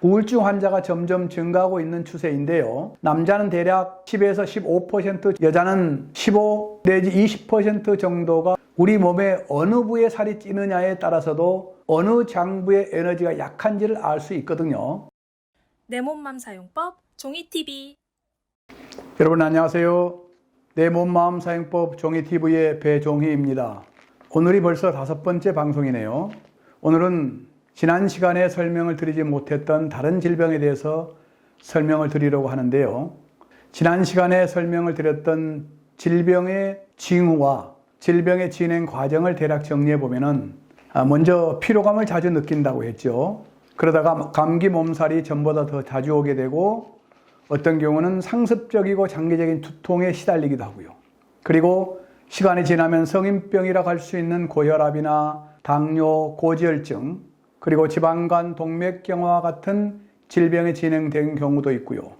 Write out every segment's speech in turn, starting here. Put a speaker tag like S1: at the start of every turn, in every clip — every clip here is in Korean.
S1: 우울증 환자가 점점 증가하고 있는 추세인데요. 남자는 대략 10에서 15%, 여자는 15 내지 20% 정도가 우리 몸의 어느 부에 살이 찌느냐에 따라서도 어느 장부의 에너지가 약한지를 알 수 있거든요.
S2: 내 몸맘 사용법 종이TV.
S1: 여러분 안녕하세요. 내 몸마음 사용법 종이TV의 배종희입니다. 오늘이 벌써 5번째 방송이네요. 오늘은 지난 시간에 설명을 드리지 못했던 다른 질병에 대해서 설명을 드리려고 하는데요. 지난 시간에 설명을 드렸던 질병의 징후와 질병의 진행 과정을 대략 정리해 보면은 먼저 피로감을 자주 느낀다고 했죠. 그러다가 감기 몸살이 전보다 더 자주 오게 되고 어떤 경우는 상습적이고 장기적인 두통에 시달리기도 하고요. 그리고 시간이 지나면 성인병이라고 할 수 있는 고혈압이나 당뇨, 고지혈증, 그리고 지방간 동맥경화와 같은 질병이 진행된 경우도 있고요.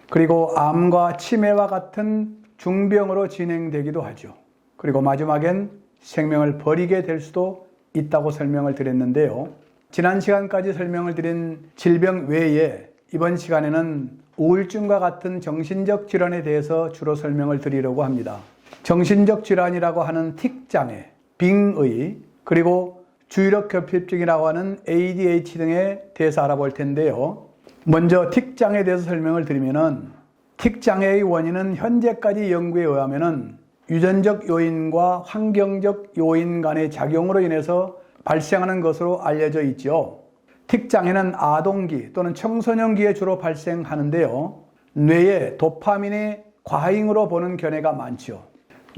S1: 그리고 암과 치매와 같은 중병으로 진행되기도 하죠. 그리고 마지막엔 생명을 버리게 될 수도 있다고 설명을 드렸는데요. 지난 시간까지 설명을 드린 질병 외에 이번 시간에는 우울증과 같은 정신적 질환에 대해서 주로 설명을 드리려고 합니다. 정신적 질환이라고 하는 틱장애, 빙의, 그리고 주의력 결핍증이라고 하는 ADHD 등에 대해서 알아볼 텐데요. 먼저 틱장애에 대해서 설명을 드리면은 틱장애의 원인은 현재까지 연구에 의하면은 유전적 요인과 환경적 요인 간의 작용으로 인해서 발생하는 것으로 알려져 있죠. 틱장애는 아동기 또는 청소년기에 주로 발생하는데요. 뇌의 도파민의 과잉으로 보는 견해가 많죠.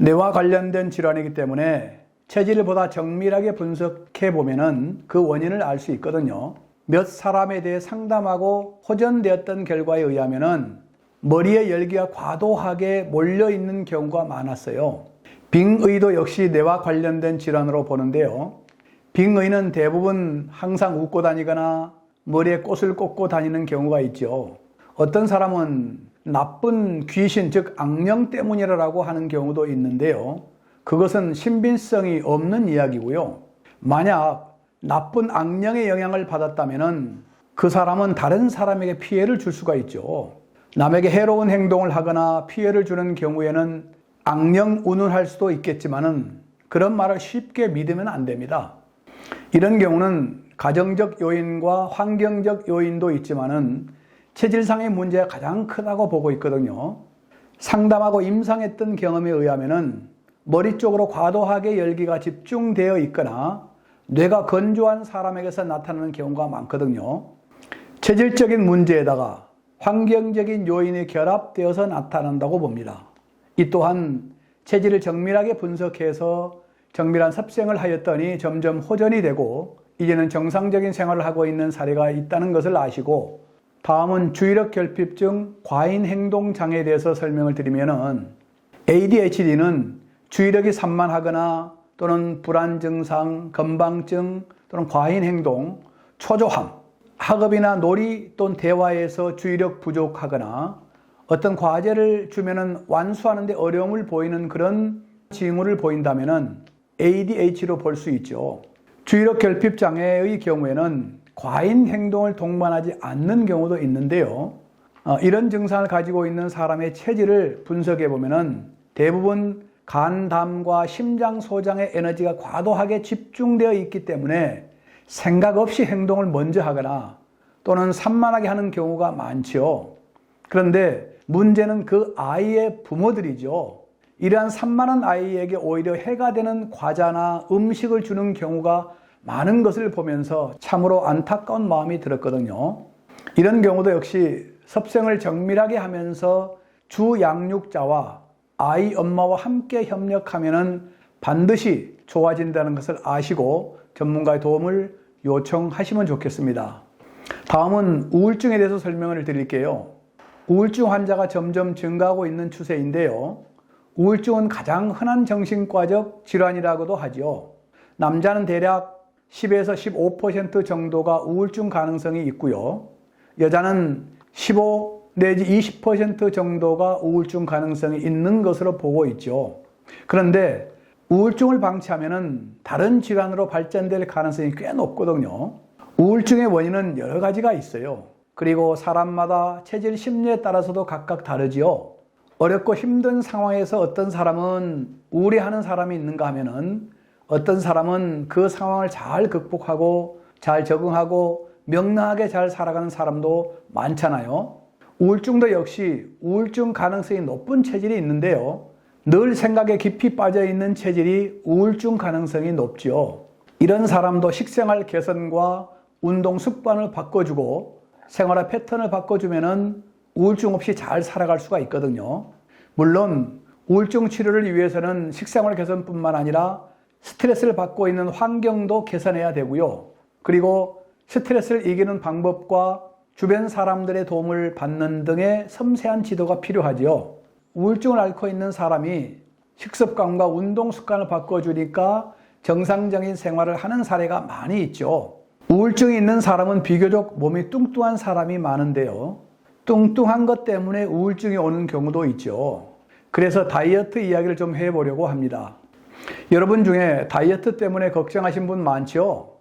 S1: 뇌와 관련된 질환이기 때문에 체질을 보다 정밀하게 분석해 보면은 그 원인을 알 수 있거든요. 몇 사람에 대해 상담하고 호전되었던 결과에 의하면은 머리에 열기가 과도하게 몰려 있는 경우가 많았어요. 빙의도 역시 뇌와 관련된 질환으로 보는데요. 빙의는 대부분 항상 웃고 다니거나 머리에 꽃을 꽂고 다니는 경우가 있죠. 어떤 사람은 나쁜 귀신, 즉 악령 때문이라고 하는 경우도 있는데요. 그것은 신빙성이 없는 이야기고요. 만약 나쁜 악령의 영향을 받았다면 그 사람은 다른 사람에게 피해를 줄 수가 있죠. 남에게 해로운 행동을 하거나 피해를 주는 경우에는 악령 운운할 수도 있겠지만은 그런 말을 쉽게 믿으면 안 됩니다. 이런 경우는 가정적 요인과 환경적 요인도 있지만은 체질상의 문제가 가장 크다고 보고 있거든요. 상담하고 임상했던 경험에 의하면은 머리 쪽으로 과도하게 열기가 집중되어 있거나 뇌가 건조한 사람에게서 나타나는 경우가 많거든요. 체질적인 문제에다가 환경적인 요인이 결합되어서 나타난다고 봅니다. 이 또한 체질을 정밀하게 분석해서 정밀한 섭생을 하였더니 점점 호전이 되고 이제는 정상적인 생활을 하고 있는 사례가 있다는 것을 아시고, 다음은 주의력 결핍증, 과잉 행동 장애에 대해서 설명을 드리면은 ADHD는 주의력이 산만하거나 또는 불안 증상, 건방증 또는 과잉 행동, 초조함, 학업이나 놀이 또는 대화에서 주의력 부족하거나 어떤 과제를 주면은 완수하는 데 어려움을 보이는 그런 징후를 보인다면은 ADHD로 볼 수 있죠. 주의력 결핍 장애의 경우에는 과잉 행동을 동반하지 않는 경우도 있는데요. 이런 증상을 가지고 있는 사람의 체질을 분석해 보면은 대부분 간, 담과 심장, 소장의 에너지가 과도하게 집중되어 있기 때문에 생각 없이 행동을 먼저 하거나 또는 산만하게 하는 경우가 많죠. 그런데 문제는 그 아이의 부모들이죠. 이러한 산만한 아이에게 오히려 해가 되는 과자나 음식을 주는 경우가 많은 것을 보면서 참으로 안타까운 마음이 들었거든요. 이런 경우도 역시 섭생을 정밀하게 하면서 주 양육자와 아이 엄마와 함께 협력하면은 반드시 좋아진다는 것을 아시고 전문가의 도움을 요청하시면 좋겠습니다. 다음은 우울증에 대해서 설명을 드릴게요. 우울증 환자가 점점 증가하고 있는 추세인데요. 우울증은 가장 흔한 정신과적 질환이라고도 하죠. 남자는 대략 10에서 15% 정도가 우울증 가능성이 있고요. 여자는 15 내지 20% 정도가 우울증 가능성이 있는 것으로 보고 있죠. 그런데 우울증을 방치하면 다른 질환으로 발전될 가능성이 꽤 높거든요. 우울증의 원인은 여러 가지가 있어요. 그리고 사람마다 체질 심리에 따라서도 각각 다르지요. 어렵고 힘든 상황에서 어떤 사람은 우울해하는 사람이 있는가 하면은 어떤 사람은 그 상황을 잘 극복하고 잘 적응하고 명랑하게 잘 살아가는 사람도 많잖아요. 우울증도 역시 우울증 가능성이 높은 체질이 있는데요. 늘 생각에 깊이 빠져 있는 체질이 우울증 가능성이 높죠. 이런 사람도 식생활 개선과 운동 습관을 바꿔주고 생활의 패턴을 바꿔주면은 우울증 없이 잘 살아갈 수가 있거든요. 물론 우울증 치료를 위해서는 식생활 개선뿐만 아니라 스트레스를 받고 있는 환경도 개선해야 되고요. 그리고 스트레스를 이기는 방법과 주변 사람들의 도움을 받는 등의 섬세한 지도가 필요하지요. 우울증을 앓고 있는 사람이 식습관과 운동 습관을 바꿔주니까 정상적인 생활을 하는 사례가 많이 있죠. 우울증이 있는 사람은 비교적 몸이 뚱뚱한 사람이 많은데요. 뚱뚱한 것 때문에 우울증이 오는 경우도 있죠. 그래서 다이어트 이야기를 좀 해보려고 합니다. 여러분 중에 다이어트 때문에 걱정하신 분 많죠?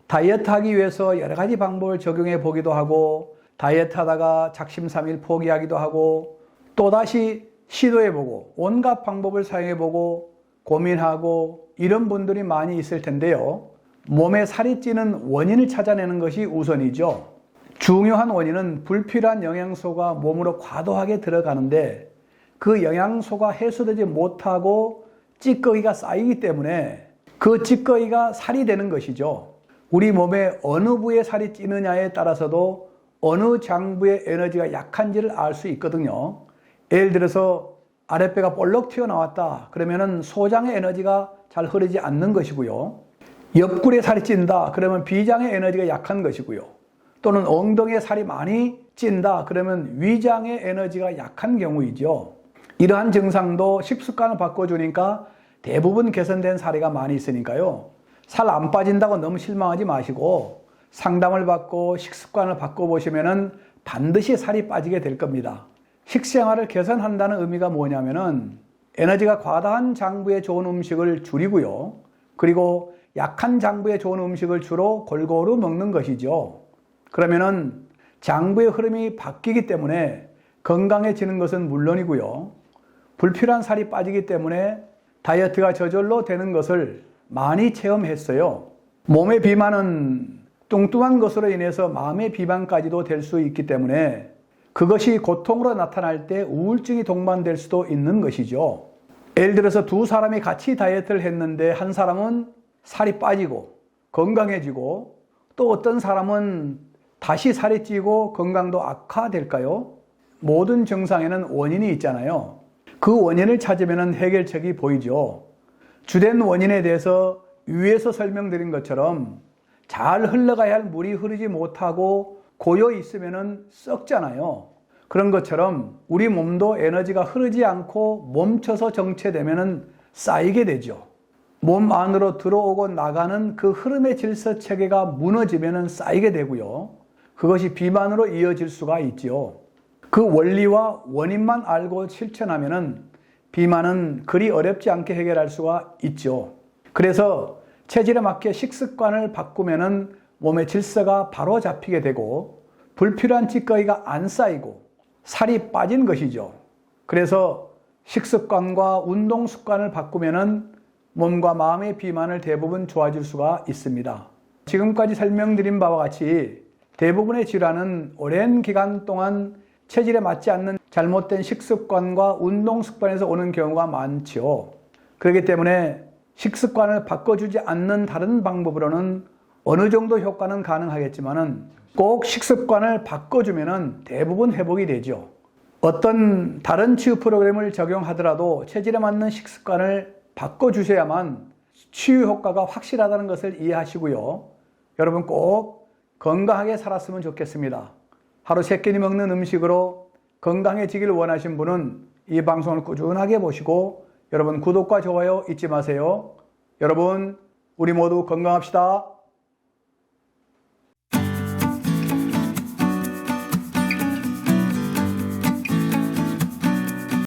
S1: 다이어트 하기 위해서 여러 가지 방법을 적용해 보기도 하고 다이어트 하다가 작심삼일 포기하기도 하고 또다시 시도해보고 온갖 방법을 사용해보고 고민하고 이런 분들이 많이 있을 텐데요. 몸에 살이 찌는 원인을 찾아내는 것이 우선이죠. 중요한 원인은 불필요한 영양소가 몸으로 과도하게 들어가는데 그 영양소가 해소되지 못하고 찌꺼기가 쌓이기 때문에 그 찌꺼기가 살이 되는 것이죠. 우리 몸에 어느 부에 살이 찌느냐에 따라서도 어느 장부의 에너지가 약한지를 알 수 있거든요. 예를 들어서 아랫배가 볼록 튀어나왔다. 그러면은 소장의 에너지가 잘 흐르지 않는 것이고요. 옆구리에 살이 찐다. 그러면 비장의 에너지가 약한 것이고요. 또는 엉덩이에 살이 많이 찐다. 그러면 위장의 에너지가 약한 경우이죠. 이러한 증상도 식습관을 바꿔주니까 대부분 개선된 사례가 많이 있으니까요. 살 안 빠진다고 너무 실망하지 마시고 상담을 받고 식습관을 바꿔보시면은 반드시 살이 빠지게 될 겁니다. 식생활을 개선한다는 의미가 뭐냐면은 에너지가 과다한 장부에 좋은 음식을 줄이고요. 그리고 약한 장부에 좋은 음식을 주로 골고루 먹는 것이죠. 그러면은 장부의 흐름이 바뀌기 때문에 건강해지는 것은 물론이고요. 불필요한 살이 빠지기 때문에 다이어트가 저절로 되는 것을 많이 체험했어요. 몸의 비만은 뚱뚱한 것으로 인해서 마음의 비만까지도 될 수 있기 때문에 그것이 고통으로 나타날 때 우울증이 동반될 수도 있는 것이죠. 예를 들어서 두 사람이 같이 다이어트를 했는데 한 사람은 살이 빠지고 건강해지고 또 어떤 사람은 다시 살이 찌고 건강도 악화될까요? 모든 증상에는 원인이 있잖아요. 그 원인을 찾으면 해결책이 보이죠. 주된 원인에 대해서 위에서 설명드린 것처럼 잘 흘러가야 할 물이 흐르지 못하고 고여 있으면 썩잖아요. 그런 것처럼 우리 몸도 에너지가 흐르지 않고 멈춰서 정체되면 쌓이게 되죠. 몸 안으로 들어오고 나가는 그 흐름의 질서 체계가 무너지면 쌓이게 되고요. 그것이 비만으로 이어질 수가 있죠. 그 원리와 원인만 알고 실천하면 비만은 그리 어렵지 않게 해결할 수가 있죠. 그래서 체질에 맞게 식습관을 바꾸면 몸의 질서가 바로 잡히게 되고 불필요한 찌꺼기가 안 쌓이고 살이 빠진 것이죠. 그래서 식습관과 운동 습관을 바꾸면 몸과 마음의 비만을 대부분 좋아질 수가 있습니다. 지금까지 설명드린 바와 같이 대부분의 질환은 오랜 기간 동안 체질에 맞지 않는 잘못된 식습관과 운동 습관에서 오는 경우가 많죠. 그렇기 때문에 식습관을 바꿔주지 않는 다른 방법으로는 어느 정도 효과는 가능하겠지만은 꼭 식습관을 바꿔주면은 대부분 회복이 되죠. 어떤 다른 치유 프로그램을 적용하더라도 체질에 맞는 식습관을 바꿔주셔야만 치유 효과가 확실하다는 것을 이해하시고요. 여러분 꼭 건강하게 살았으면 좋겠습니다. 하루 3끼니 먹는 음식으로 건강해지길 원하신 분은 이 방송을 꾸준하게 보시고 여러분 구독과 좋아요 잊지 마세요. 여러분 우리 모두 건강합시다.